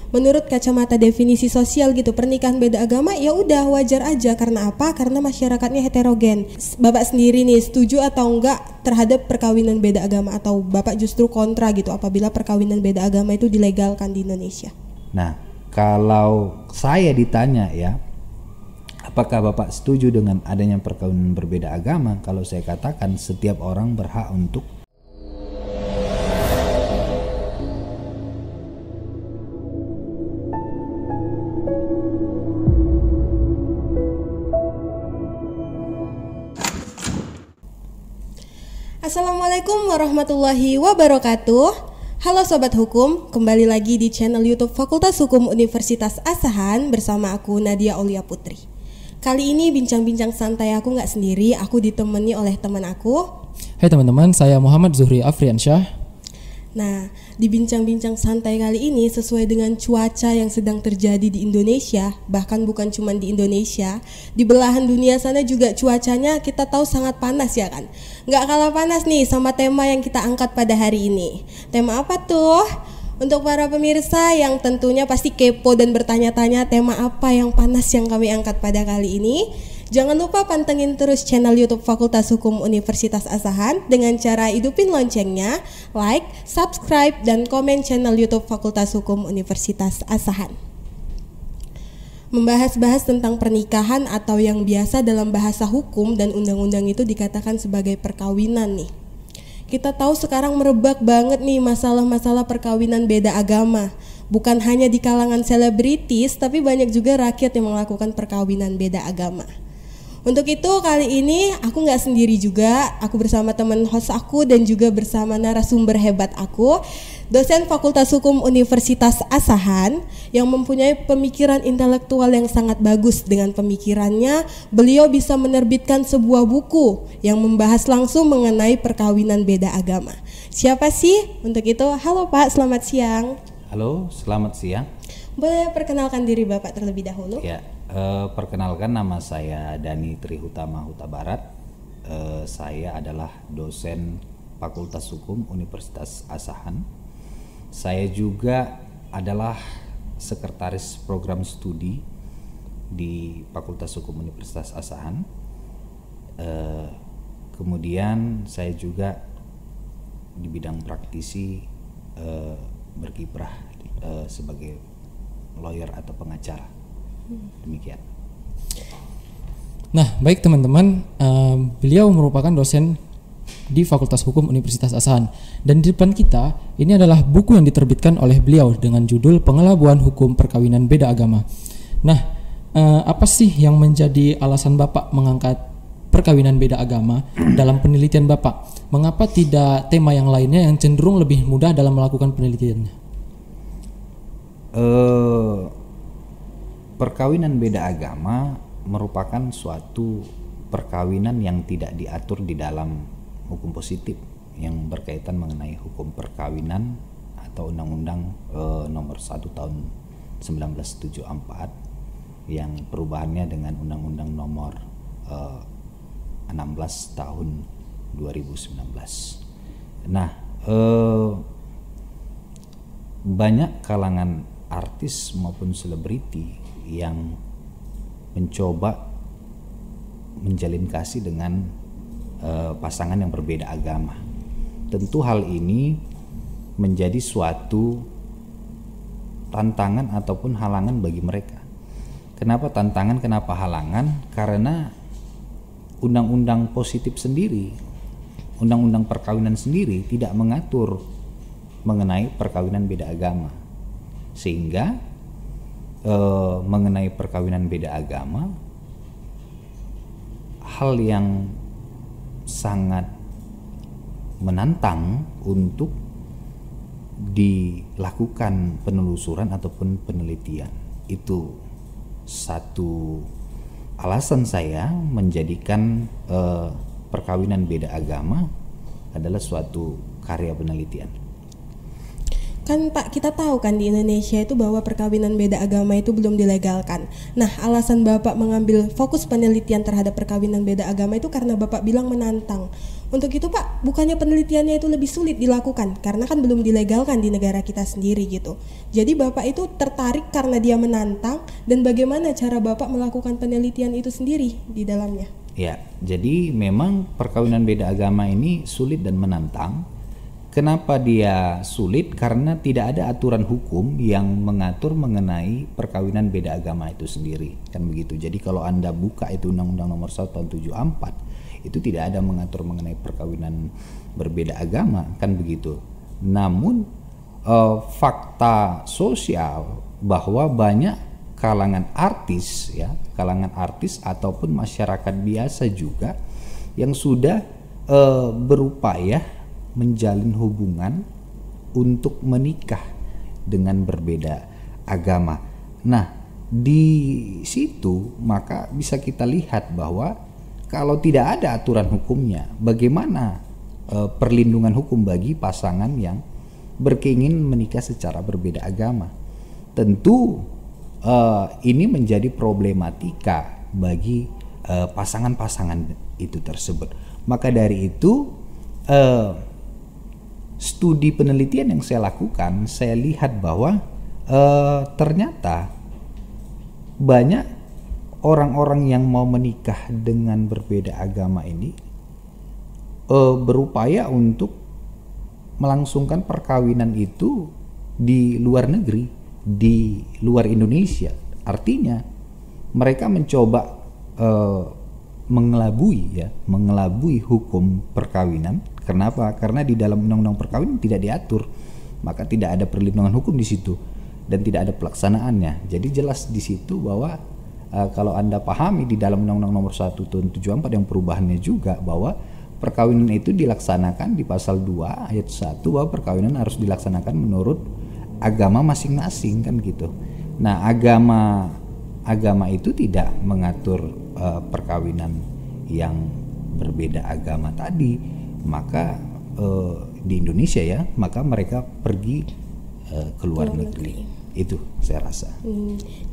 menurut kacamata definisi sosial gitu, pernikahan beda agama ya udah wajar aja. Karena apa? Karena masyarakatnya heterogen. Bapak sendiri nih setuju atau enggak terhadap perkawinan beda agama, atau Bapak justru kontra gitu apabila perkawinan beda agama itu dilegalkan di Indonesia? Nah, kalau saya ditanya ya, apakah Bapak setuju dengan adanya perkawinan berbeda agama? Kalau saya katakan setiap orang berhak untuk Assalamualaikum warahmatullahi wabarakatuh. Halo Sobat Hukum, kembali lagi di channel YouTube Fakultas Hukum Universitas Asahan bersama aku Nadia Aulia Putri. Kali ini bincang-bincang santai aku nggak sendiri, aku ditemani oleh teman aku. Hai teman-teman, saya Muhammad Zuhri Afriansyah. Nah, di bincang-bincang santai kali ini sesuai dengan cuaca yang sedang terjadi di Indonesia, bahkan bukan cuma di Indonesia, di belahan dunia sana juga cuacanya kita tahu sangat panas ya kan. Nggak kalah panas nih sama tema yang kita angkat pada hari ini. Tema apa tuh? Untuk para pemirsa yang tentunya pasti kepo dan bertanya-tanya tema apa yang panas yang kami angkat pada kali ini, jangan lupa pantengin terus channel YouTube Fakultas Hukum Universitas Asahan dengan cara hidupin loncengnya, like, subscribe, dan komen channel YouTube Fakultas Hukum Universitas Asahan. Membahas-bahas tentang pernikahan atau yang biasa dalam bahasa hukum dan undang-undang itu dikatakan sebagai perkawinan nih. Kita tahu sekarang merebak banget nih masalah-masalah perkawinan beda agama. Bukan hanya di kalangan selebritis, tapi banyak juga rakyat yang melakukan perkawinan beda agama. Untuk itu kali ini aku nggak sendiri juga, aku bersama teman host aku dan juga bersama narasumber hebat aku, dosen Fakultas Hukum Universitas Asahan yang mempunyai pemikiran intelektual yang sangat bagus. Dengan pemikirannya, beliau bisa menerbitkan sebuah buku yang membahas langsung mengenai perkawinan beda agama. Siapa sih? Untuk itu, halo Pak, selamat siang. Halo, selamat siang. Boleh perkenalkan diri Bapak terlebih dahulu? Ya, perkenalkan nama saya Dani Trihutama Huta Barat. Saya adalah dosen Fakultas Hukum Universitas Asahan. Saya juga adalah sekretaris program studi di Fakultas Hukum Universitas Asahan. Kemudian saya juga di bidang praktisi berkiprah sebagai lawyer atau pengacara. Demikian. Nah, baik teman-teman, beliau merupakan dosen di Fakultas Hukum Universitas Asahan, dan di depan kita ini adalah buku yang diterbitkan oleh beliau dengan judul Pengelabuan Hukum Perkawinan Beda Agama. Nah, apa sih yang menjadi alasan Bapak mengangkat perkawinan beda agama dalam penelitian Bapak? Mengapa tidak tema yang lainnya yang cenderung lebih mudah dalam melakukan penelitiannya? Perkawinan beda agama merupakan suatu perkawinan yang tidak diatur di dalam hukum positif yang berkaitan mengenai hukum perkawinan atau Undang-Undang nomor 1 tahun 1974 yang perubahannya dengan Undang-Undang nomor 16 tahun 2019. Nah, banyak kalangan artis maupun selebriti yang mencoba menjalin kasih dengan pasangan yang berbeda agama. Tentu hal ini menjadi suatu tantangan ataupun halangan bagi mereka. Kenapa tantangan, kenapa halangan? Karena undang-undang positif sendiri, undang-undang perkawinan sendiri tidak mengatur mengenai perkawinan beda agama. Sehingga mengenai perkawinan beda agama, hal yang sangat menantang untuk dilakukan penelusuran ataupun penelitian. Itu satu alasan saya menjadikan perkawinan beda agama adalah suatu karya penelitian. Kan Pak, kita tahu kan di Indonesia itu bahwa perkawinan beda agama itu belum dilegalkan. Nah, alasan Bapak mengambil fokus penelitian terhadap perkawinan beda agama itu karena Bapak bilang menantang. Untuk itu Pak, bukannya penelitiannya itu lebih sulit dilakukan karena kan belum dilegalkan di negara kita sendiri gitu. Jadi Bapak itu tertarik karena dia menantang, dan bagaimana cara Bapak melakukan penelitian itu sendiri di dalamnya? Ya, jadi memang perkawinan beda agama ini sulit dan menantang. Kenapa dia sulit? Karena tidak ada aturan hukum yang mengatur mengenai perkawinan beda agama itu sendiri, kan begitu. Jadi kalau Anda buka itu Undang-Undang Nomor 1 Tahun 74, itu tidak ada mengatur mengenai perkawinan berbeda agama, kan begitu. Namun fakta sosial bahwa banyak kalangan artis ataupun masyarakat biasa juga yang sudah berupaya menjalin hubungan untuk menikah dengan berbeda agama. Nah, di situ maka bisa kita lihat bahwa kalau tidak ada aturan hukumnya, bagaimana perlindungan hukum bagi pasangan yang berkeinginan menikah secara berbeda agama? Tentu ini menjadi problematika bagi pasangan-pasangan itu tersebut. Maka dari itu studi penelitian yang saya lakukan, saya lihat bahwa ternyata banyak orang-orang yang mau menikah dengan berbeda agama ini berupaya untuk melangsungkan perkawinan itu di luar negeri, di luar Indonesia. Artinya mereka mencoba mengelabui hukum perkawinan. Kenapa? Karena di dalam undang-undang perkawinan tidak diatur, maka tidak ada perlindungan hukum di situ dan tidak ada pelaksanaannya. Jadi jelas di situ bahwa kalau Anda pahami di dalam Undang-Undang Nomor 1 Tahun 74 yang perubahannya juga bahwa perkawinan itu dilaksanakan di pasal 2 ayat 1 bahwa perkawinan harus dilaksanakan menurut agama masing-masing, kan gitu. Nah, agama itu tidak mengatur perkawinan yang berbeda agama tadi. Maka di Indonesia ya, maka mereka pergi ke luar negeri. Itu saya rasa.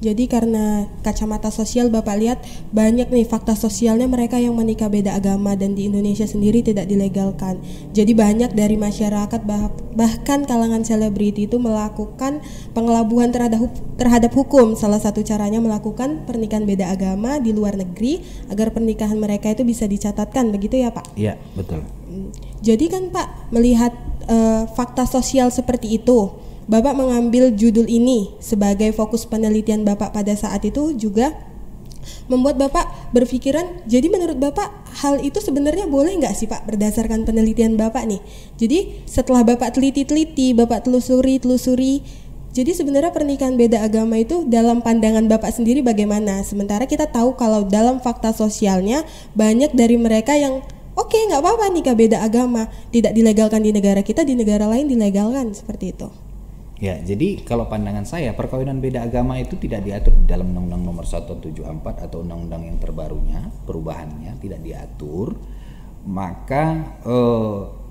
Jadi karena kacamata sosial Bapak lihat banyak nih fakta sosialnya mereka yang menikah beda agama dan di Indonesia sendiri tidak dilegalkan. Jadi banyak dari masyarakat bahkan kalangan selebriti itu melakukan pengelabuhan terhadap hukum. Salah satu caranya melakukan pernikahan beda agama di luar negeri agar pernikahan mereka itu bisa dicatatkan, begitu ya Pak? Iya, betul. Jadi kan Pak melihat fakta sosial seperti itu, Bapak mengambil judul ini sebagai fokus penelitian Bapak pada saat itu juga membuat Bapak berpikiran, jadi menurut Bapak hal itu sebenarnya boleh nggak sih Pak berdasarkan penelitian Bapak nih? Jadi setelah Bapak teliti, Bapak telusuri, jadi sebenarnya pernikahan beda agama itu dalam pandangan Bapak sendiri bagaimana? Sementara kita tahu kalau dalam fakta sosialnya banyak dari mereka yang oke, nggak apa-apa nikah beda agama, tidak dilegalkan di negara kita, di negara lain dilegalkan, seperti itu. Ya, jadi kalau pandangan saya perkawinan beda agama itu tidak diatur di dalam Undang-Undang Nomor 1 Tahun 74 atau undang-undang yang terbarunya, perubahannya tidak diatur. Maka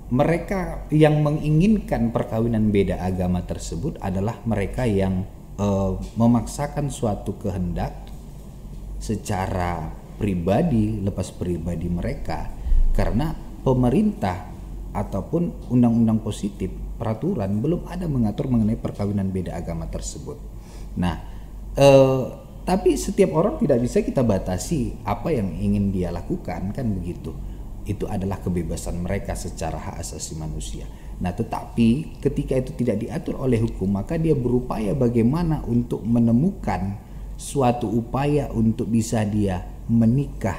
mereka yang menginginkan perkawinan beda agama tersebut adalah mereka yang memaksakan suatu kehendak secara pribadi, lepas pribadi mereka, karena pemerintah ataupun undang-undang positif peraturan belum ada mengatur mengenai perkawinan beda agama tersebut. Nah, tapi setiap orang tidak bisa kita batasi apa yang ingin dia lakukan, kan begitu. Itu adalah kebebasan mereka secara hak asasi manusia. Nah, tetapi ketika itu tidak diatur oleh hukum, maka dia berupaya bagaimana untuk menemukan suatu upaya untuk bisa dia menikah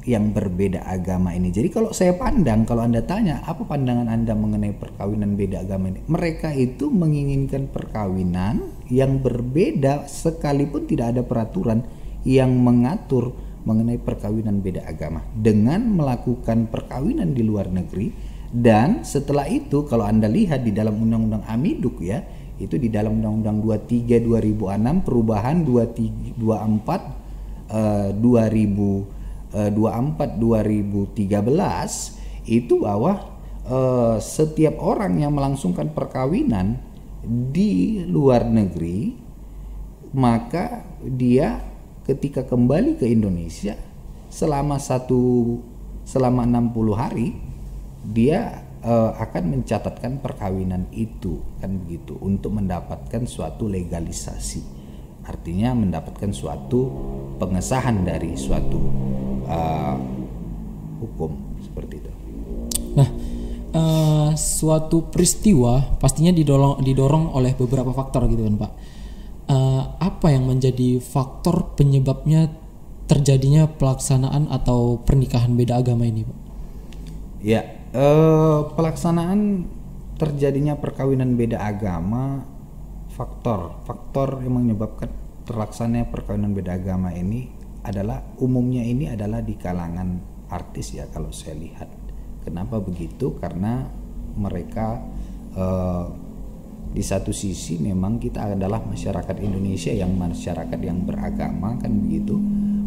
yang berbeda agama ini. Jadi kalau saya pandang, kalau Anda tanya apa pandangan Anda mengenai perkawinan beda agama ini, mereka itu menginginkan perkawinan yang berbeda sekalipun tidak ada peraturan yang mengatur mengenai perkawinan beda agama dengan melakukan perkawinan di luar negeri. Dan setelah itu kalau Anda lihat di dalam Undang-Undang Amiduk ya, itu di dalam Undang-Undang 23 2006 perubahan 2013 itu bahwa setiap orang yang melangsungkan perkawinan di luar negeri, maka dia ketika kembali ke Indonesia selama 1 selama 60 hari dia akan mencatatkan perkawinan itu, kan begitu, untuk mendapatkan suatu legalisasi, artinya mendapatkan suatu pengesahan dari suatu hukum seperti itu. Nah, suatu peristiwa pastinya didorong oleh beberapa faktor gitu kan Pak. Apa yang menjadi faktor penyebabnya terjadinya pelaksanaan atau pernikahan beda agama ini Pak? Ya, pelaksanaan terjadinya perkawinan beda agama, faktor yang menyebabkan terlaksananya perkawinan beda agama ini adalah umumnya ini adalah di kalangan artis ya, kalau saya lihat. Kenapa begitu? Karena mereka di satu sisi memang kita adalah masyarakat Indonesia yang masyarakat yang beragama, kan begitu,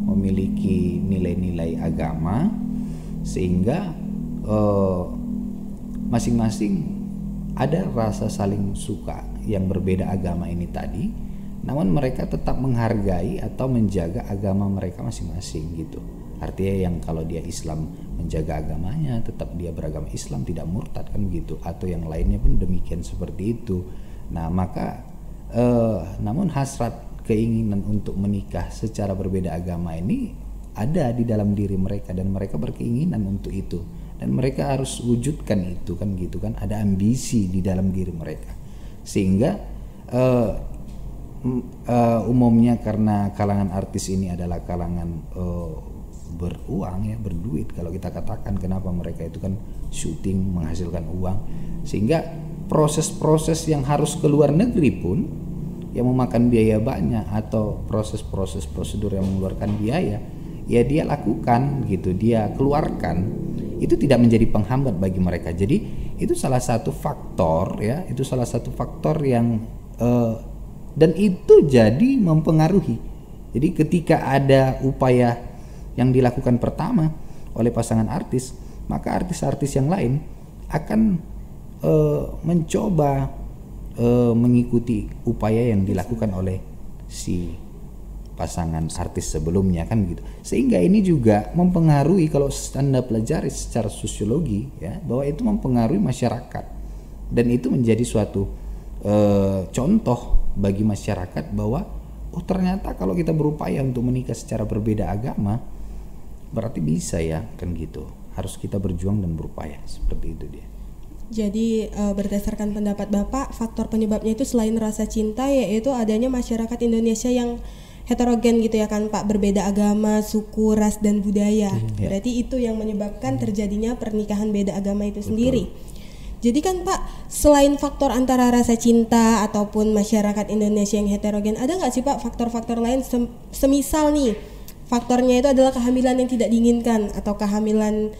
memiliki nilai-nilai agama, sehingga masing-masing ada rasa saling suka yang berbeda agama ini tadi, namun mereka tetap menghargai atau menjaga agama mereka masing-masing gitu. Artinya yang kalau dia Islam menjaga agamanya, tetap dia beragama Islam, tidak murtad, kan begitu, atau yang lainnya pun demikian seperti itu. Nah maka namun hasrat keinginan untuk menikah secara berbeda agama ini ada di dalam diri mereka, dan mereka berkeinginan untuk itu, dan mereka harus wujudkan itu, kan gitu kan, ada ambisi di dalam diri mereka, sehingga umumnya karena kalangan artis ini adalah kalangan beruang ya, berduit kalau kita katakan, kenapa mereka itu kan syuting menghasilkan uang, sehingga proses-proses yang harus ke luar negeri pun yang memakan biaya banyak, atau proses-proses prosedur yang mengeluarkan biaya ya dia lakukan gitu, dia keluarkan, itu tidak menjadi penghambat bagi mereka. Jadi itu salah satu faktor ya, itu salah satu faktor yang dan itu jadi mempengaruhi. Jadi ketika ada upaya yang dilakukan pertama oleh pasangan artis, maka artis-artis yang lain akan mencoba mengikuti upaya yang dilakukan oleh si pasangan artis sebelumnya, kan gitu. Sehingga ini juga mempengaruhi, kalau Anda pelajari secara sosiologi ya, bahwa itu mempengaruhi masyarakat, dan itu menjadi suatu contoh bagi masyarakat bahwa oh ternyata kalau kita berupaya untuk menikah secara berbeda agama berarti bisa ya, kan gitu. Harus kita berjuang dan berupaya, seperti itu dia. Jadi berdasarkan pendapat Bapak, faktor penyebabnya itu selain rasa cinta, yaitu adanya masyarakat Indonesia yang heterogen gitu ya kan Pak, berbeda agama, suku, ras, dan budaya. Berarti itu yang menyebabkan terjadinya pernikahan beda agama itu sendiri. Jadi kan Pak, selain faktor antara rasa cinta ataupun masyarakat Indonesia yang heterogen, ada nggak sih Pak faktor-faktor lain semisal nih faktornya itu adalah kehamilan yang tidak diinginkan, atau kehamilan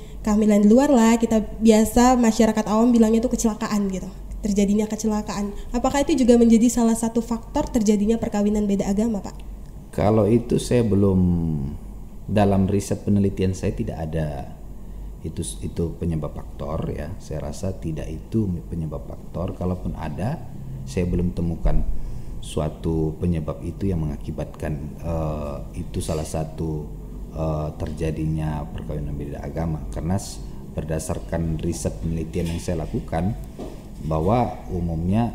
di luar lah, kita biasa masyarakat awam bilangnya itu kecelakaan gitu, terjadinya kecelakaan. Apakah itu juga menjadi salah satu faktor terjadinya perkawinan beda agama Pak? Kalau itu saya belum, dalam riset penelitian saya tidak ada itu penyebab faktor ya. Saya rasa tidak itu penyebab faktor. Kalaupun ada, saya belum temukan suatu penyebab itu yang mengakibatkan itu salah satu terjadinya perkawinan beda agama. Karena berdasarkan riset penelitian yang saya lakukan, bahwa umumnya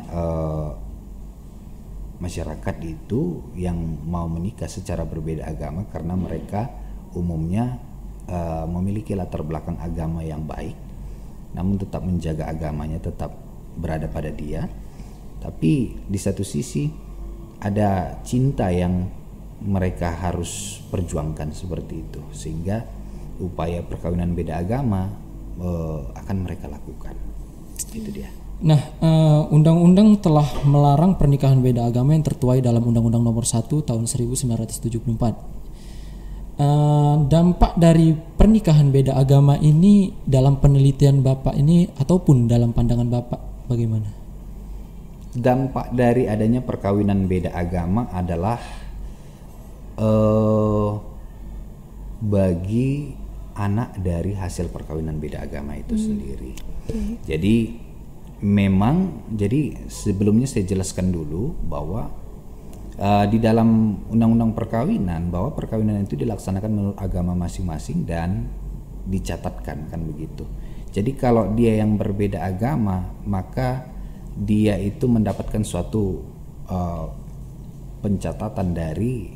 masyarakat itu yang mau menikah secara berbeda agama karena mereka umumnya memiliki latar belakang agama yang baik, namun tetap menjaga agamanya, tetap berada pada dia. Tapi di satu sisi ada cinta yang mereka harus perjuangkan seperti itu, sehingga upaya perkawinan beda agama akan mereka lakukan. Itu dia. Nah, undang-undang telah melarang pernikahan beda agama yang tertuai dalam Undang-Undang Nomor 1 Tahun 1974. Dampak dari pernikahan beda agama ini dalam penelitian Bapak ini ataupun dalam pandangan Bapak bagaimana? Dampak dari adanya perkawinan beda agama adalah bagi anak dari hasil perkawinan beda agama itu sendiri. Jadi memang, jadi sebelumnya saya jelaskan dulu bahwa di dalam undang-undang perkawinan, bahwa perkawinan itu dilaksanakan menurut agama masing-masing dan dicatatkan, kan begitu. Jadi kalau dia yang berbeda agama, maka dia itu mendapatkan suatu pencatatan dari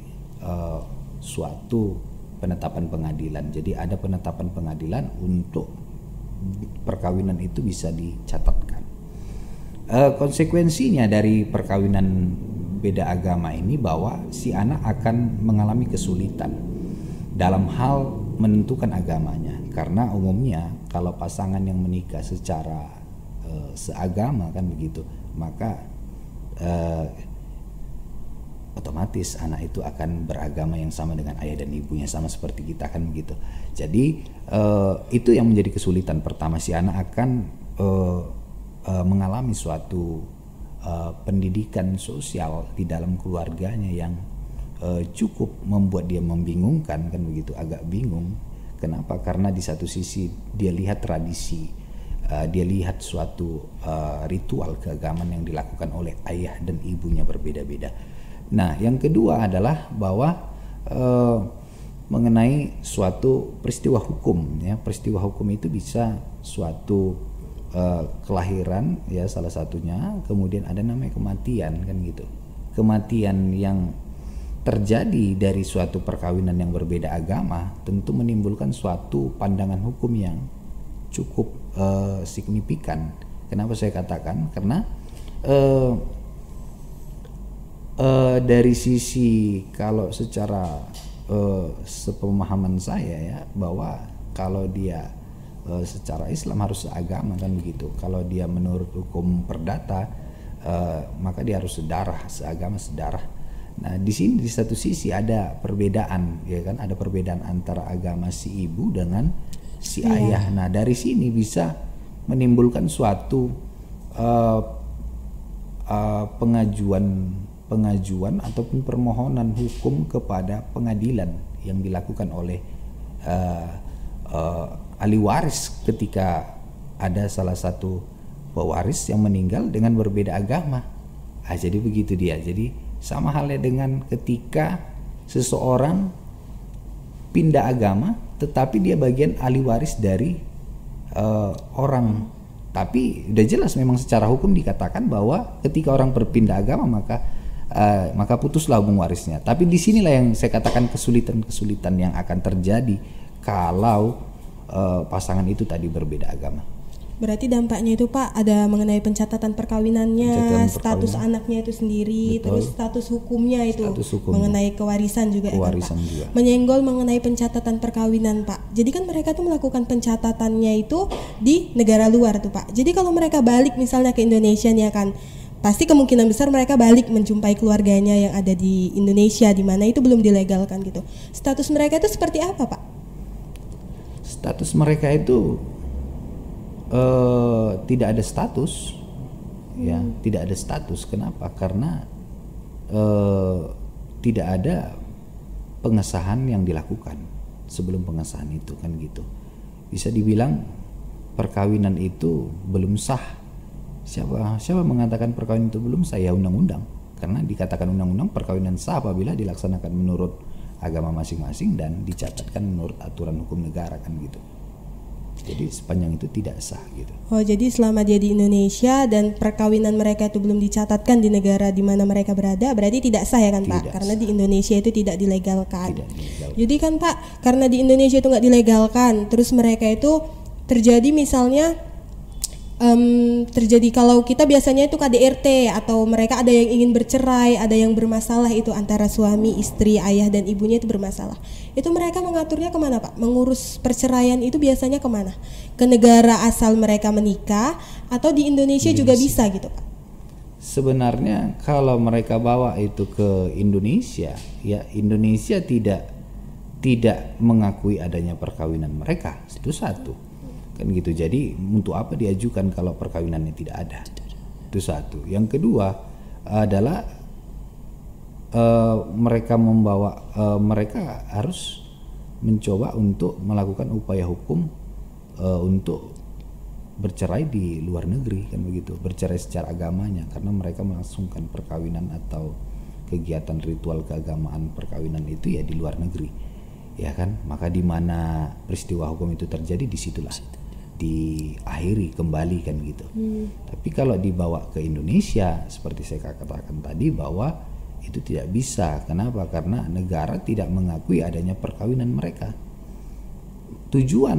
suatu penetapan pengadilan. Jadi ada penetapan pengadilan untuk perkawinan itu bisa dicatatkan. Konsekuensinya dari perkawinan beda agama ini bahwa si anak akan mengalami kesulitan dalam hal menentukan agamanya, karena umumnya kalau pasangan yang menikah secara seagama, kan begitu, maka otomatis anak itu akan beragama yang sama dengan ayah dan ibunya, sama seperti kita, kan begitu. Jadi itu yang menjadi kesulitan pertama, si anak akan mengalami suatu pendidikan sosial di dalam keluarganya yang cukup membuat dia membingungkan, kan begitu, agak bingung. Kenapa? Karena di satu sisi dia lihat tradisi, dia lihat suatu ritual keagamaan yang dilakukan oleh ayah dan ibunya berbeda-beda. Nah, yang kedua adalah bahwa mengenai suatu peristiwa hukum, ya, peristiwa hukum itu bisa suatu kelahiran, ya, salah satunya, kemudian ada namanya kematian, kan gitu. Kematian yang terjadi dari suatu perkawinan yang berbeda agama tentu menimbulkan suatu pandangan hukum yang cukup signifikan. Kenapa saya katakan? Karena dari sisi, kalau secara sepemahaman saya, ya, bahwa kalau dia secara Islam harus seagama, kan begitu. Kalau dia menurut hukum perdata, maka dia harus seagama sedarah. Nah, di sini di satu sisi ada perbedaan, ya kan, ada perbedaan antara agama si ibu dengan si ayah. Nah, dari sini bisa menimbulkan suatu pengajuan ataupun permohonan hukum kepada pengadilan yang dilakukan oleh ahli waris ketika ada salah satu pewaris yang meninggal dengan berbeda agama. Jadi begitu dia. Jadi sama halnya dengan ketika seseorang pindah agama tetapi dia bagian ahli waris dari orang. Tapi udah jelas memang secara hukum dikatakan bahwa ketika orang berpindah agama maka putuslah hubungan warisnya. Tapi disinilah yang saya katakan kesulitan yang akan terjadi kalau pasangan itu tadi berbeda agama. Berarti dampaknya itu Pak ada mengenai pencatatan perkawinannya, status anaknya itu sendiri, betul. Terus status hukumnya itu, mengenai kewarisan juga, kewarisan ya, juga. Menyenggol mengenai pencatatan perkawinan Pak. Jadi kan mereka tuh melakukan pencatatannya itu di negara luar tuh Pak. Jadi kalau mereka balik misalnya ke Indonesia nih, kan pasti kemungkinan besar mereka balik menjumpai keluarganya yang ada di Indonesia, di mana itu belum dilegalkan gitu. Status mereka itu seperti apa Pak? Status mereka itu tidak ada status, ya, tidak ada status. Kenapa? Karena tidak ada pengesahan yang dilakukan sebelum pengesahan itu, kan gitu. Bisa dibilang perkawinan itu belum sah. Siapa mengatakan perkawinan itu belum sah? Ya undang-undang. Karena dikatakan undang-undang perkawinan sah apabila dilaksanakan menurut agama masing-masing dan dicatatkan menurut aturan hukum negara, kan gitu. Jadi sepanjang itu tidak sah gitu. Oh, jadi selama dia di Indonesia dan perkawinan mereka itu belum dicatatkan di negara di mana mereka berada, berarti tidak sah, ya kan Pak? Karena di Indonesia itu tidak dilegalkan. Jadi kan Pak, karena di Indonesia itu nggak dilegalkan, terus mereka itu terjadi misalnya terjadi kalau kita biasanya itu KDRT atau mereka ada yang ingin bercerai, ada yang bermasalah itu antara suami, istri, ayah dan ibunya itu bermasalah. Itu mereka mengaturnya kemana Pak? Mengurus perceraian itu biasanya kemana? Ke negara asal mereka menikah atau di Indonesia juga bisa gitu Pak? Sebenarnya kalau mereka bawa itu ke Indonesia, ya Indonesia tidak mengakui adanya perkawinan mereka, itu satu. Kan gitu. Jadi untuk apa diajukan kalau perkawinannya tidak ada? Itu satu. Yang kedua adalah mereka harus mencoba untuk melakukan upaya hukum untuk bercerai di luar negeri, kan begitu. Bercerai secara agamanya karena mereka melangsungkan perkawinan atau kegiatan ritual keagamaan perkawinan itu ya di luar negeri. ya kan? Maka di mana peristiwa hukum itu terjadi, disitulah diakhiri kembali kan gitu. Tapi kalau dibawa ke Indonesia seperti saya katakan tadi bahwa itu tidak bisa. Kenapa? Karena negara tidak mengakui adanya perkawinan mereka. Tujuan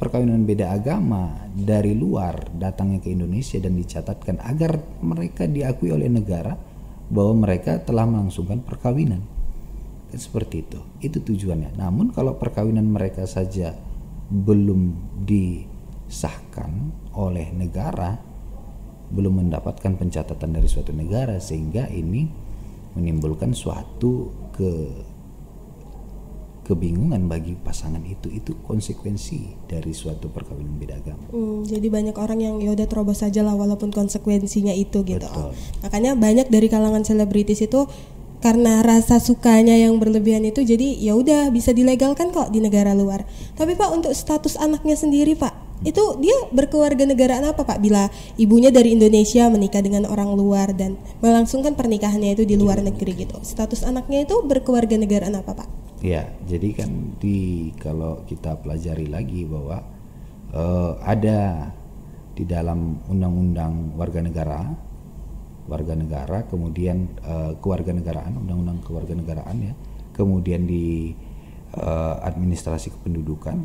perkawinan beda agama dari luar datangnya ke Indonesia dan dicatatkan agar mereka diakui oleh negara bahwa mereka telah melangsungkan perkawinan. Kan seperti itu. Itu tujuannya. Namun kalau perkawinan mereka saja belum disahkan oleh negara, belum mendapatkan pencatatan dari suatu negara, sehingga ini menimbulkan suatu kebingungan bagi pasangan itu konsekuensi dari suatu perkawinan beda agama. Jadi banyak orang yang ya udah terobos saja lah walaupun konsekuensinya itu gitu. Betul. Makanya banyak dari kalangan selebritis itu karena rasa sukanya yang berlebihan itu, jadi ya udah bisa dilegalkan kok di negara luar. Tapi Pak, untuk status anaknya sendiri Pak, itu dia berkeluarga negaraan apa Pak? Bila ibunya dari Indonesia menikah dengan orang luar dan melangsungkan pernikahannya itu di luar negeri gitu, status anaknya itu berkeluarga negaraan apa Pak? Ya, jadi kan kalau kita pelajari lagi bahwa ada di dalam undang-undang warga negara, kemudian kewarganegaraan, undang-undang kewarganegaraan ya, kemudian di administrasi kependudukan,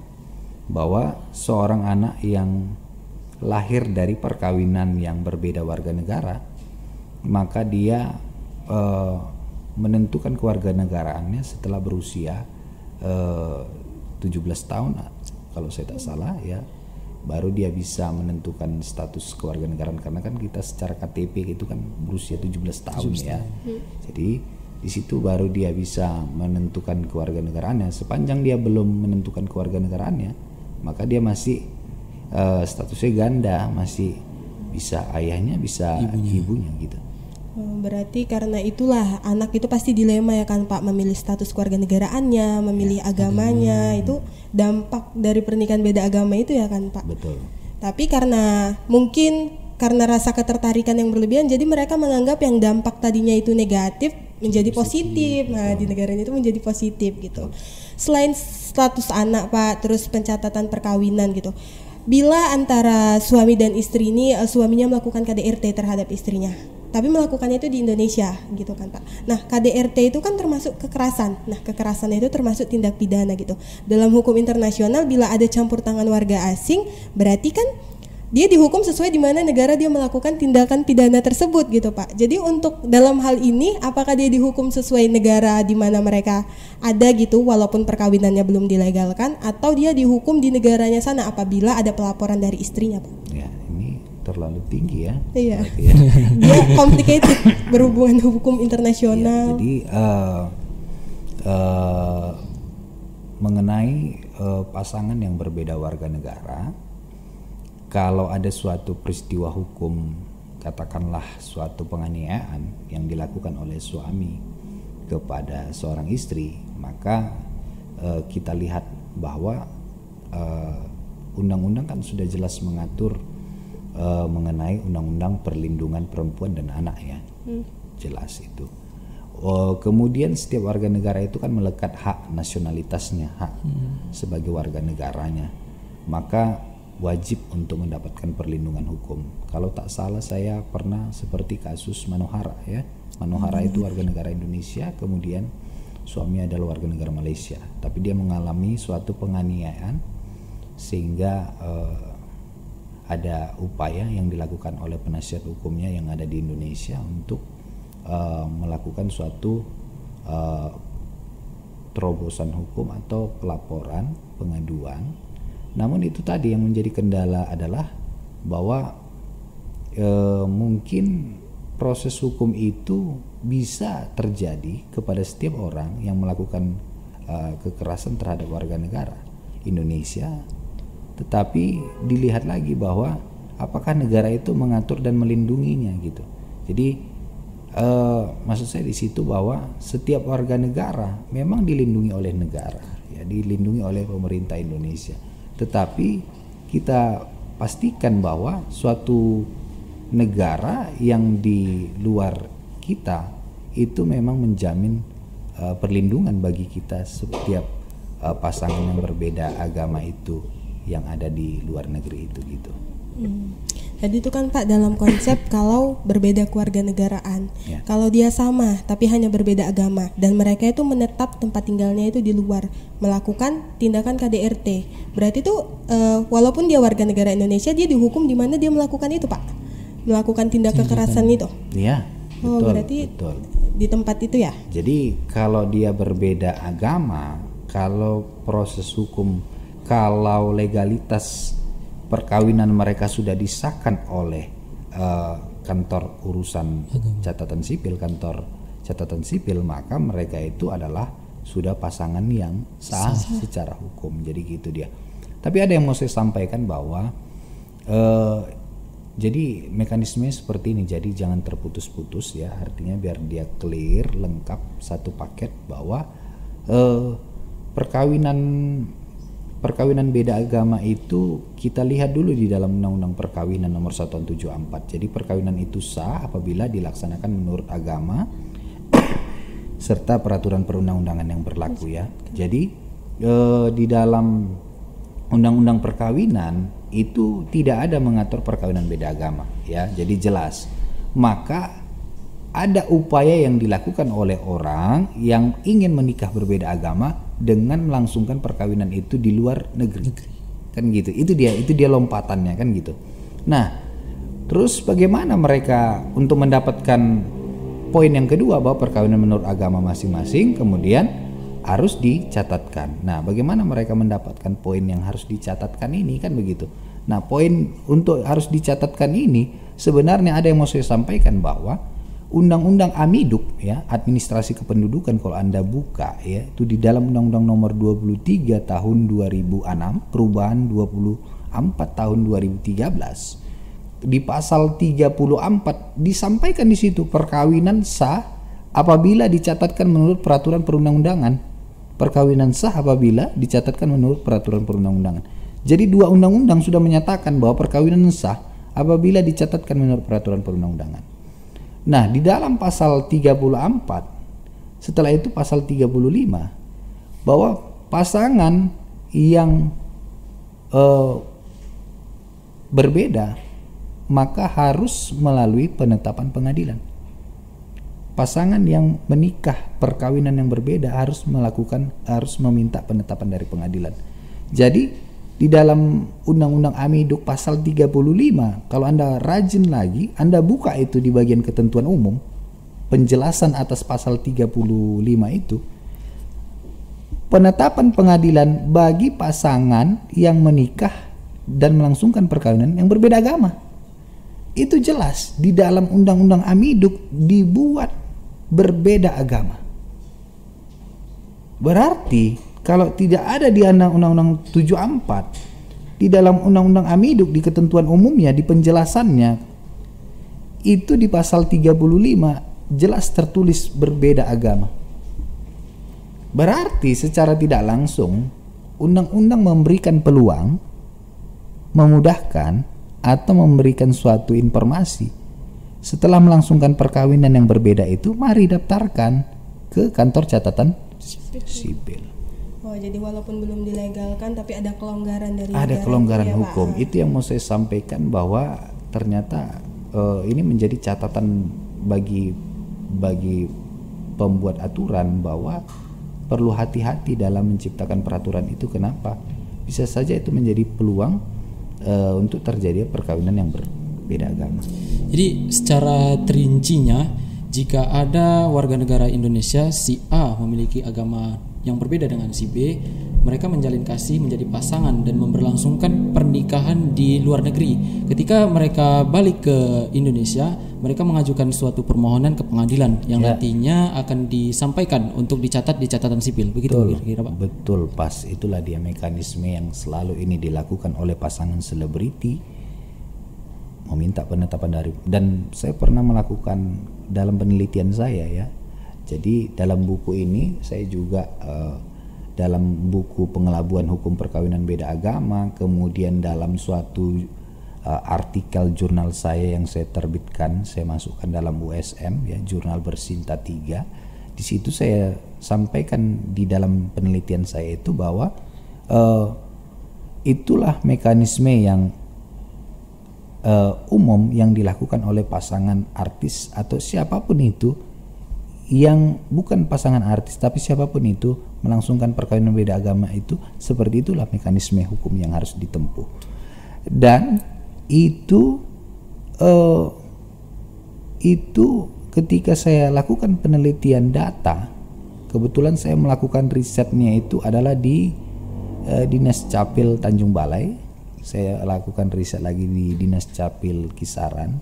bahwa seorang anak yang lahir dari perkawinan yang berbeda warga negara, maka dia menentukan kewarganegaraannya setelah berusia 17 tahun kalau saya tak salah ya, baru dia bisa menentukan status kewarganegaraan, karena kan kita secara KTP itu kan berusia 17 tahun ya. Jadi di situ baru dia bisa menentukan kewarganegaraannya. Sepanjang dia belum menentukan kewarganegaraannya, maka dia masih statusnya ganda, masih bisa ayahnya, bisa ibunya gitu. Berarti karena itulah anak itu pasti dilema ya kan Pak, memilih status kewarganegaraannya, memilih agamanya, itu dampak dari pernikahan beda agama itu ya kan Pak. Betul. Tapi karena mungkin karena rasa ketertarikan yang berlebihan, jadi mereka menganggap yang dampak tadinya itu negatif menjadi positif. Nah, di negaranya itu menjadi positif gitu. Selain status anak Pak, terus pencatatan perkawinan gitu. Bila antara suami dan istri ini, suaminya melakukan KDRT terhadap istrinya, tapi melakukannya itu di Indonesia gitu kan Pak. Nah, KDRT itu kan termasuk kekerasan. Nah, kekerasan itu termasuk tindak pidana gitu. Dalam hukum internasional, bila ada campur tangan warga asing, berarti kan dia dihukum sesuai di mana negara dia melakukan tindakan pidana tersebut gitu Pak. Jadi untuk dalam hal ini, apakah dia dihukum sesuai negara di mana mereka ada gitu walaupun perkawinannya belum dilegalkan, atau dia dihukum di negaranya sana apabila ada pelaporan dari istrinya Pak? Ya, ini terlalu tinggi ya. Iya. Ya. Dia complicated berhubungan hukum internasional. Ya, jadi mengenai pasangan yang berbeda warga negara, kalau ada suatu peristiwa hukum, katakanlah suatu penganiayaan yang dilakukan oleh suami kepada seorang istri, maka kita lihat bahwa undang-undang kan sudah jelas mengatur mengenai undang-undang perlindungan perempuan dan anak ya, jelas itu. Kemudian setiap warga negara itu kan melekat hak nasionalitasnya, hak sebagai warga negaranya, maka wajib untuk mendapatkan perlindungan hukum. Kalau tak salah saya pernah seperti kasus Manohara ya. Manohara itu warga negara Indonesia, kemudian suami adalah warga negara Malaysia, tapi dia mengalami suatu penganiayaan sehingga ada upaya yang dilakukan oleh penasihat hukumnya yang ada di Indonesia untuk melakukan suatu terobosan hukum atau pelaporan, pengaduan. Namun itu tadi yang menjadi kendala adalah bahwa mungkin proses hukum itu bisa terjadi kepada setiap orang yang melakukan kekerasan terhadap warga negara Indonesia, tetapi dilihat lagi bahwa apakah negara itu mengatur dan melindunginya gitu. Jadi maksud saya di situ bahwa setiap warga negara memang dilindungi oleh negara, ya, dilindungi oleh pemerintah Indonesia. Tetapi kita pastikan bahwa suatu negara yang di luar kita itu memang menjamin perlindungan bagi kita setiap pasangan yang berbeda agama itu yang ada di luar negeri itu gitu. Jadi itu kan Pak dalam konsep kalau berbeda keluarga negaraan, Ya. kalau dia sama tapi hanya berbeda agama dan mereka itu menetap tempat tinggalnya itu di luar, melakukan tindakan KDRT, berarti itu walaupun dia warga negara Indonesia dia dihukum di mana dia melakukan itu Pak, melakukan tindak kekerasan itu. Iya, Oh betul, berarti betul. di tempat itu ya. Jadi kalau dia berbeda agama, kalau proses hukum, kalau legalitas perkawinan mereka sudah disahkan oleh kantor urusan catatan sipil, kantor catatan sipil, maka mereka itu adalah sudah pasangan yang sah secara hukum. Jadi gitu dia. Tapi ada yang mau saya sampaikan bahwa jadi mekanismenya seperti ini. Jadi jangan terputus-putus ya. Artinya biar dia clear, lengkap satu paket bahwa perkawinan beda agama itu kita lihat dulu di dalam Undang-Undang Perkawinan Nomor 1 Tahun 74. Jadi perkawinan itu sah apabila dilaksanakan menurut agama serta peraturan perundang-undangan yang berlaku ya. Jadi di dalam Undang-Undang Perkawinan itu tidak ada mengatur perkawinan beda agama ya. Jadi jelas. Maka ada upaya yang dilakukan oleh orang yang ingin menikah berbeda agama dengan melangsungkan perkawinan itu di luar negeri. Kan gitu. Itu dia lompatannya kan gitu. Nah, terus bagaimana mereka untuk mendapatkan poin yang kedua bahwa perkawinan menurut agama masing-masing kemudian harus dicatatkan. Nah, bagaimana mereka mendapatkan poin yang harus dicatatkan ini kan begitu. Nah, poin untuk harus dicatatkan ini sebenarnya ada yang mau saya sampaikan bahwa Undang-Undang Amiduk ya, administrasi kependudukan kalau Anda buka ya, itu di dalam Undang-Undang Nomor 23 Tahun 2006, perubahan 24 Tahun 2013. Di pasal 34 disampaikan di situ perkawinan sah apabila dicatatkan menurut peraturan perundang-undangan. Perkawinan sah apabila dicatatkan menurut peraturan perundang-undangan. Jadi dua undang-undang sudah menyatakan bahwa perkawinan sah apabila dicatatkan menurut peraturan perundang-undangan. Nah, di dalam pasal 34, setelah itu pasal 35, bahwa pasangan yang berbeda maka harus melalui penetapan pengadilan. Pasangan yang menikah perkawinan yang berbeda harus meminta penetapan dari pengadilan. Jadi di dalam Undang-Undang Amiduk pasal 35, kalau Anda rajin lagi, Anda buka itu di bagian ketentuan umum, penjelasan atas pasal 35 itu, penetapan pengadilan bagi pasangan yang menikah dan melangsungkan perkawinan yang berbeda agama. Itu jelas di dalam Undang-Undang Amiduk dibuat berbeda agama. Berarti kalau tidak ada di Undang-Undang 74, di dalam Undang-Undang Amiduk di ketentuan umumnya, di penjelasannya itu di pasal 35 jelas tertulis berbeda agama. Berarti secara tidak langsung undang-undang memberikan peluang, memudahkan atau memberikan suatu informasi. Setelah melangsungkan perkawinan yang berbeda itu, mari daftarkan ke kantor catatan sipil. Oh, jadi walaupun belum dilegalkan tapi ada kelonggaran dari Ada negara kelonggaran itu ya, hukum. Pak? Itu yang mau saya sampaikan bahwa ternyata ini menjadi catatan bagi pembuat aturan bahwa perlu hati-hati dalam menciptakan peraturan itu. Kenapa? Bisa saja itu menjadi peluang untuk terjadi perkawinan yang berbeda agama. Jadi secara terincinya, jika ada warga negara Indonesia si A memiliki agama yang berbeda dengan si B, mereka menjalin kasih menjadi pasangan dan memberlangsungkan pernikahan di luar negeri. Ketika mereka balik ke Indonesia, mereka mengajukan suatu permohonan ke pengadilan yang nantinya akan disampaikan untuk dicatat di catatan sipil. Begitu kira-kira, Pak? Betul, pas. Itulah dia mekanisme yang selalu ini dilakukan oleh pasangan selebriti, meminta penetapan dari, dan saya pernah melakukan dalam penelitian saya ya. Jadi dalam buku ini saya juga dalam buku pengelabuan hukum perkawinan beda agama, kemudian dalam suatu artikel jurnal saya yang saya terbitkan, saya masukkan dalam USM ya, jurnal Bersinta 3. Di situ saya sampaikan di dalam penelitian saya itu bahwa itulah mekanisme yang umum yang dilakukan oleh pasangan artis atau siapapun itu, yang bukan pasangan artis tapi siapapun itu melangsungkan perkawinan beda agama itu, seperti itulah mekanisme hukum yang harus ditempuh. Dan itu ketika saya lakukan penelitian data, kebetulan saya melakukan risetnya itu adalah di Dinas Capil Tanjung Balai. Saya lakukan riset lagi di Dinas Capil Kisaran.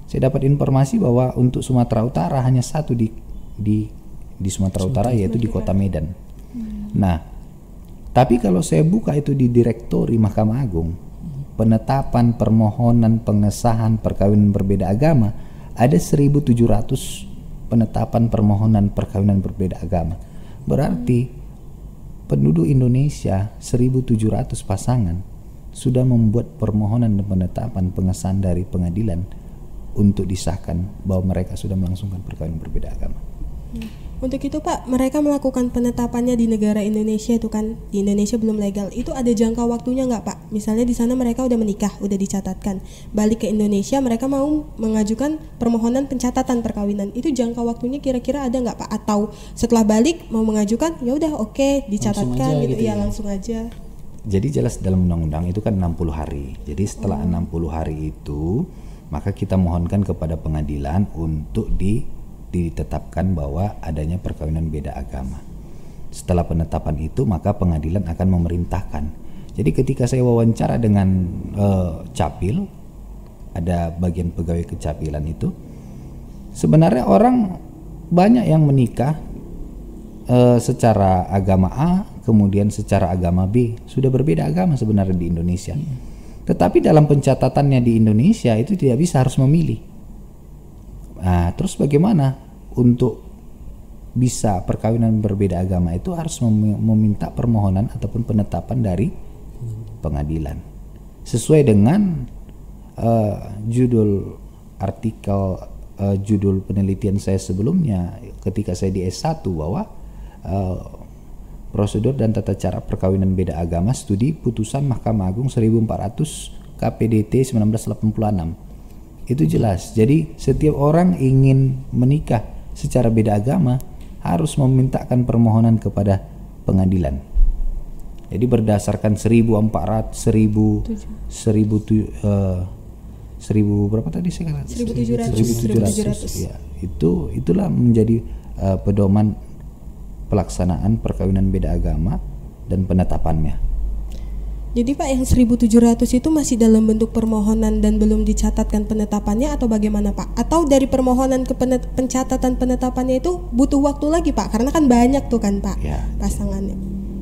Saya dapat informasi bahwa untuk Sumatera Utara hanya satu di Sumatera Utara, yaitu di Kota Medan. Nah, tapi kalau saya buka itu di Direktori Mahkamah Agung, penetapan permohonan pengesahan perkawinan berbeda agama, ada 1.700 penetapan permohonan perkawinan berbeda agama. Berarti penduduk Indonesia 1.700 pasangan sudah membuat permohonan dan penetapan pengesahan dari pengadilan untuk disahkan bahwa mereka sudah melangsungkan perkawinan berbeda agama. Untuk itu Pak, mereka melakukan penetapannya di negara Indonesia itu kan, di Indonesia belum legal. Itu ada jangka waktunya nggak Pak? Misalnya di sana mereka udah menikah, udah dicatatkan. Balik ke Indonesia mereka mau mengajukan permohonan pencatatan perkawinan. Itu jangka waktunya kira-kira ada nggak Pak? Atau setelah balik mau mengajukan, ya udah oke, dicatatkan gitu ya, langsung aja. Jadi jelas dalam undang-undang itu kan 60 hari. Jadi setelah 60 hari itu, maka kita mohonkan kepada pengadilan untuk ditetapkan bahwa adanya perkawinan beda agama. Setelah penetapan itu, maka pengadilan akan memerintahkan. Jadi ketika saya wawancara dengan Capil, ada bagian pegawai kecapilan itu, sebenarnya orang banyak yang menikah secara agama A, kemudian secara agama B. Sudah berbeda agama sebenarnya di Indonesia. Tetapi dalam pencatatannya di Indonesia itu tidak bisa, harus memilih. Nah, terus bagaimana untuk bisa perkawinan berbeda agama itu? Harus meminta permohonan ataupun penetapan dari pengadilan sesuai dengan judul artikel, judul penelitian saya sebelumnya ketika saya di S1, bahwa prosedur dan tata cara perkawinan beda agama, studi putusan Mahkamah Agung 1400 KPDT 1986. Itu jelas. Jadi setiap orang ingin menikah secara beda agama harus memintakan permohonan kepada pengadilan. Jadi berdasarkan 1400 berapa tadi saya katakan? 1700. Ya, itulah menjadi pedoman pelaksanaan perkawinan beda agama dan penetapannya. Jadi Pak, yang 1.700 itu masih dalam bentuk permohonan dan belum dicatatkan penetapannya atau bagaimana Pak? Atau dari permohonan ke pencatatan penetapannya itu butuh waktu lagi Pak? Karena kan banyak tuh kan Pak ya, pasangannya.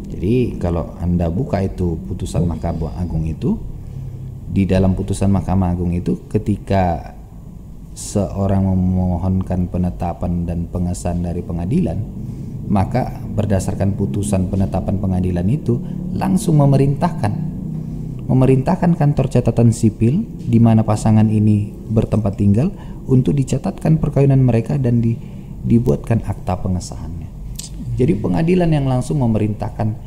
Jadi kalau Anda buka itu putusan Mahkamah Agung itu, di dalam putusan Mahkamah Agung itu ketika seorang memohonkan penetapan dan pengesahan dari pengadilan, maka berdasarkan putusan penetapan pengadilan itu langsung memerintahkan kantor catatan sipil di mana pasangan ini bertempat tinggal untuk dicatatkan perkawinan mereka dan dibuatkan akta pengesahannya. Jadi pengadilan yang langsung memerintahkan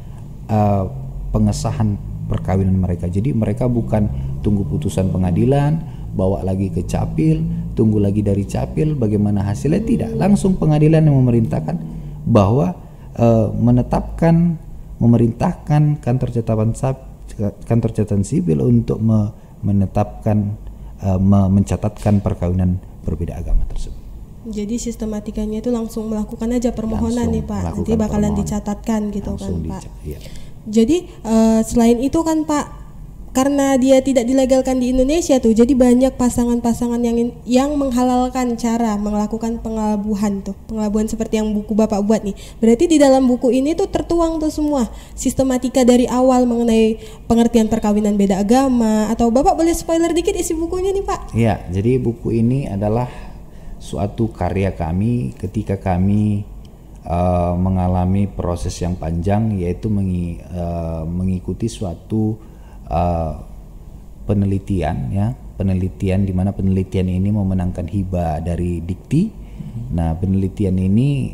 pengesahan perkawinan mereka. Jadi mereka bukan tunggu putusan pengadilan, bawa lagi ke Capil, tunggu lagi dari Capil bagaimana hasilnya, tidak. Langsung pengadilan yang memerintahkan bahwa memerintahkan kantor catatan sipil untuk mencatatkan perkawinan berbeda agama tersebut. Jadi sistematikanya itu langsung melakukan aja permohonan nih Pak, nanti bakalan dicatatkan gitu langsung kan Pak. Iya. Jadi selain itu kan Pak, karena dia tidak dilegalkan di Indonesia tuh, jadi banyak pasangan-pasangan yang menghalalkan cara melakukan pengelabuhan seperti yang buku Bapak buat nih. Berarti di dalam buku ini tuh tertuang tuh semua sistematika dari awal mengenai pengertian perkawinan beda agama. Atau Bapak boleh spoiler dikit isi bukunya nih Pak? Iya, jadi buku ini adalah suatu karya kami ketika kami mengalami proses yang panjang, yaitu mengikuti suatu penelitian di mana penelitian ini memenangkan hibah dari Dikti. Nah, penelitian ini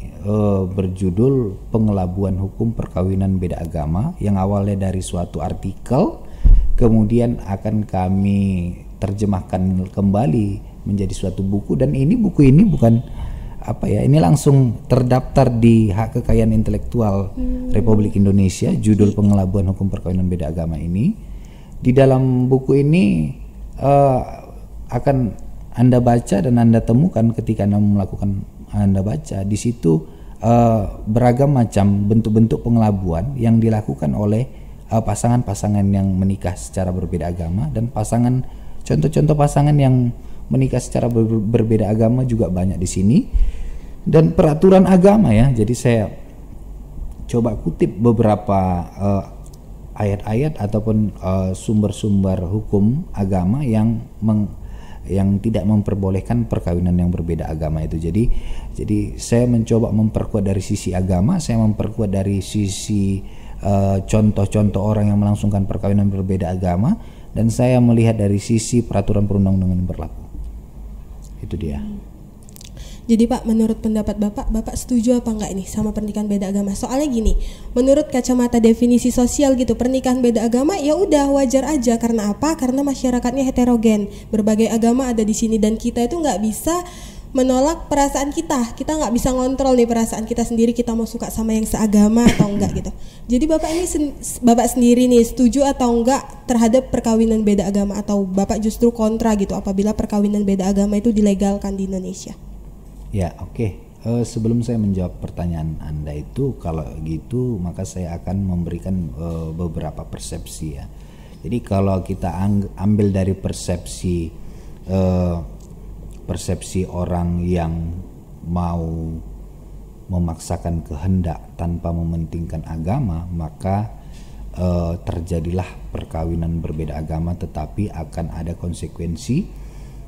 berjudul Pengelabuan Hukum Perkawinan Beda Agama, yang awalnya dari suatu artikel kemudian akan kami terjemahkan kembali menjadi suatu buku. Dan buku ini bukan ini langsung terdaftar di Hak Kekayaan Intelektual Republik Indonesia, judul Pengelabuan Hukum Perkawinan Beda Agama ini. Di dalam buku ini akan Anda baca dan Anda temukan ketika Anda baca di situ beragam macam bentuk-bentuk pengelabuan yang dilakukan oleh pasangan-pasangan yang menikah secara berbeda agama, dan contoh-contoh pasangan yang menikah secara berbeda agama juga banyak di sini, dan peraturan agama ya. Jadi saya coba kutip beberapa ayat-ayat ataupun sumber-sumber hukum agama yang tidak memperbolehkan perkawinan yang berbeda agama itu. Jadi saya mencoba memperkuat dari sisi agama, saya memperkuat dari sisi contoh-contoh orang yang melangsungkan perkawinan berbeda agama, dan saya melihat dari sisi peraturan perundang-undangan yang berlaku. Itu dia. Jadi Pak, menurut pendapat Bapak setuju apa enggak ini sama pernikahan beda agama? Soalnya gini, menurut kacamata definisi sosial gitu, pernikahan beda agama ya udah wajar aja. Karena apa? Karena masyarakatnya heterogen, berbagai agama ada di sini, dan kita itu nggak bisa menolak perasaan kita nggak bisa ngontrol nih perasaan kita sendiri, kita mau suka sama yang seagama atau enggak gitu. Jadi Bapak sendiri nih setuju atau enggak terhadap perkawinan beda agama, atau Bapak justru kontra gitu apabila perkawinan beda agama itu dilegalkan di Indonesia? Ya, oke. Sebelum saya menjawab pertanyaan Anda itu, kalau gitu maka saya akan memberikan beberapa persepsi ya. Jadi kalau kita ambil dari persepsi orang yang mau memaksakan kehendak tanpa mementingkan agama, maka terjadilah perkawinan berbeda agama, tetapi akan ada konsekuensi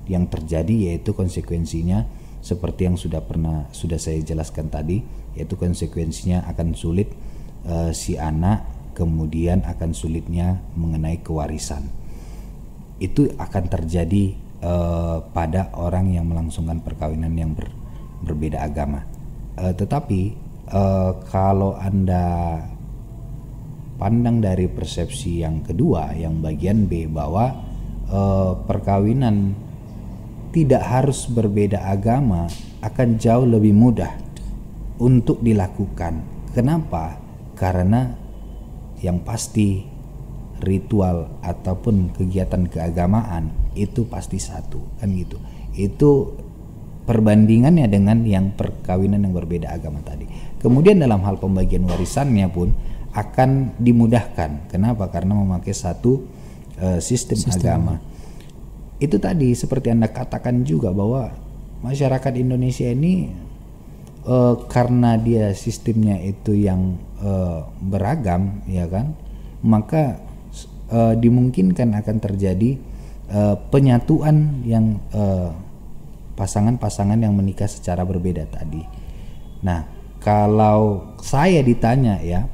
yang terjadi, yaitu konsekuensinya seperti yang sudah saya jelaskan tadi, yaitu konsekuensinya akan sulit si anak, kemudian akan sulitnya mengenai kewarisan. Itu akan terjadi pada orang yang melangsungkan perkawinan yang berbeda agama. Tetapi kalau Anda pandang dari persepsi yang kedua, yang bagian B, bahwa perkawinan tidak harus berbeda agama akan jauh lebih mudah untuk dilakukan. Kenapa? Karena yang pasti ritual ataupun kegiatan keagamaan itu pasti satu, kan gitu. Itu perbandingannya dengan yang perkawinan yang berbeda agama tadi. Kemudian dalam hal pembagian warisannya pun akan dimudahkan. Kenapa? Karena memakai satu sistem agama. Itu tadi seperti Anda katakan juga bahwa masyarakat Indonesia ini karena dia sistemnya itu yang beragam, ya kan, maka dimungkinkan akan terjadi penyatuan yang pasangan-pasangan yang menikah secara berbeda tadi. Nah, kalau saya ditanya ya,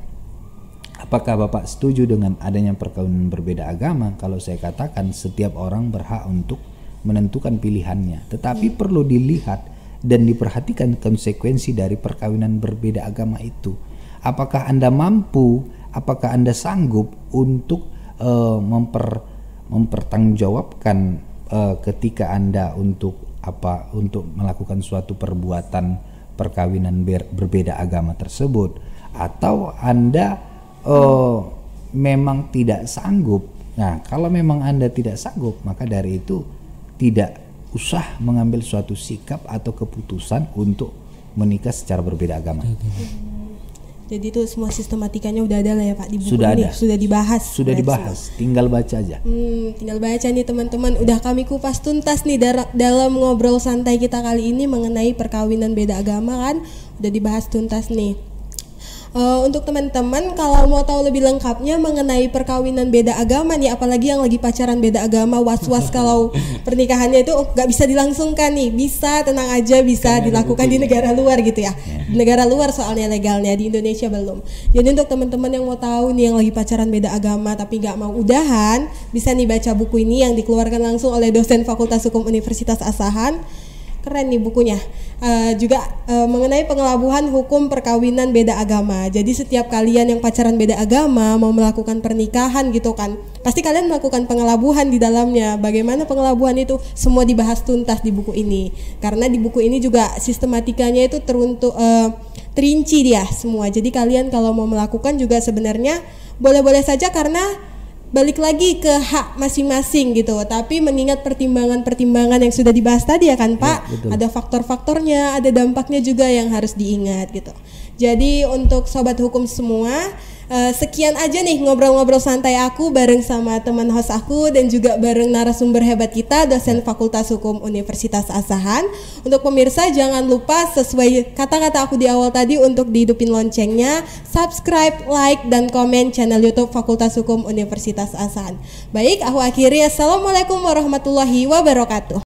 apakah Bapak setuju dengan adanya perkawinan berbeda agama? Kalau saya katakan setiap orang berhak untuk menentukan pilihannya, tetapi perlu dilihat dan diperhatikan konsekuensi dari perkawinan berbeda agama itu. Apakah Anda mampu, apakah Anda sanggup untuk mempertanggungjawabkan ketika Anda untuk melakukan suatu perbuatan perkawinan berbeda agama tersebut, atau Anda memang tidak sanggup. Nah, kalau memang Anda tidak sanggup, maka dari itu tidak usah mengambil suatu sikap atau keputusan untuk menikah secara berbeda agama. Jadi itu semua sistematikanya udah ada lah ya Pak di buku sudah ini, ada. Sudah dibahas. Sudah dibahas, tinggal baca aja. Tinggal baca nih teman-teman. Udah kami kupas tuntas nih dalam ngobrol santai kita kali ini mengenai perkawinan beda agama kan, udah dibahas tuntas nih. Untuk teman-teman kalau mau tahu lebih lengkapnya mengenai perkawinan beda agama nih, apalagi yang lagi pacaran beda agama, was-was kalau pernikahannya itu nggak bisa dilangsungkan nih, bisa, tenang aja, bisa dilakukan di negara luar gitu ya. Di negara luar soalnya legalnya, di Indonesia belum. Jadi untuk teman-teman yang mau tahu nih yang lagi pacaran beda agama tapi nggak mau udahan, bisa nih baca buku ini yang dikeluarkan langsung oleh dosen Fakultas Hukum Universitas Asahan. Keren nih bukunya. Juga mengenai pengelabuhan hukum perkawinan beda agama. Jadi setiap kalian yang pacaran beda agama mau melakukan pernikahan gitu kan, pasti kalian melakukan pengelabuhan di dalamnya. Bagaimana pengelabuhan itu semua dibahas tuntas di buku ini. Karena di buku ini juga sistematikanya itu terinci dia semua. Jadi kalian kalau mau melakukan juga sebenarnya boleh-boleh saja, karena balik lagi ke hak masing-masing gitu. Tapi mengingat pertimbangan-pertimbangan yang sudah dibahas tadi ya kan Pak, ya, ada faktor-faktornya, ada dampaknya juga yang harus diingat gitu. Jadi untuk sobat hukum semua, sekian aja nih ngobrol-ngobrol santai aku bareng sama teman host aku dan juga bareng narasumber hebat kita, dosen Fakultas Hukum Universitas Asahan. Untuk pemirsa jangan lupa sesuai kata-kata aku di awal tadi untuk dihidupin loncengnya, subscribe, like, dan komen channel YouTube Fakultas Hukum Universitas Asahan. Baik, aku akhiri. Assalamualaikum warahmatullahi wabarakatuh.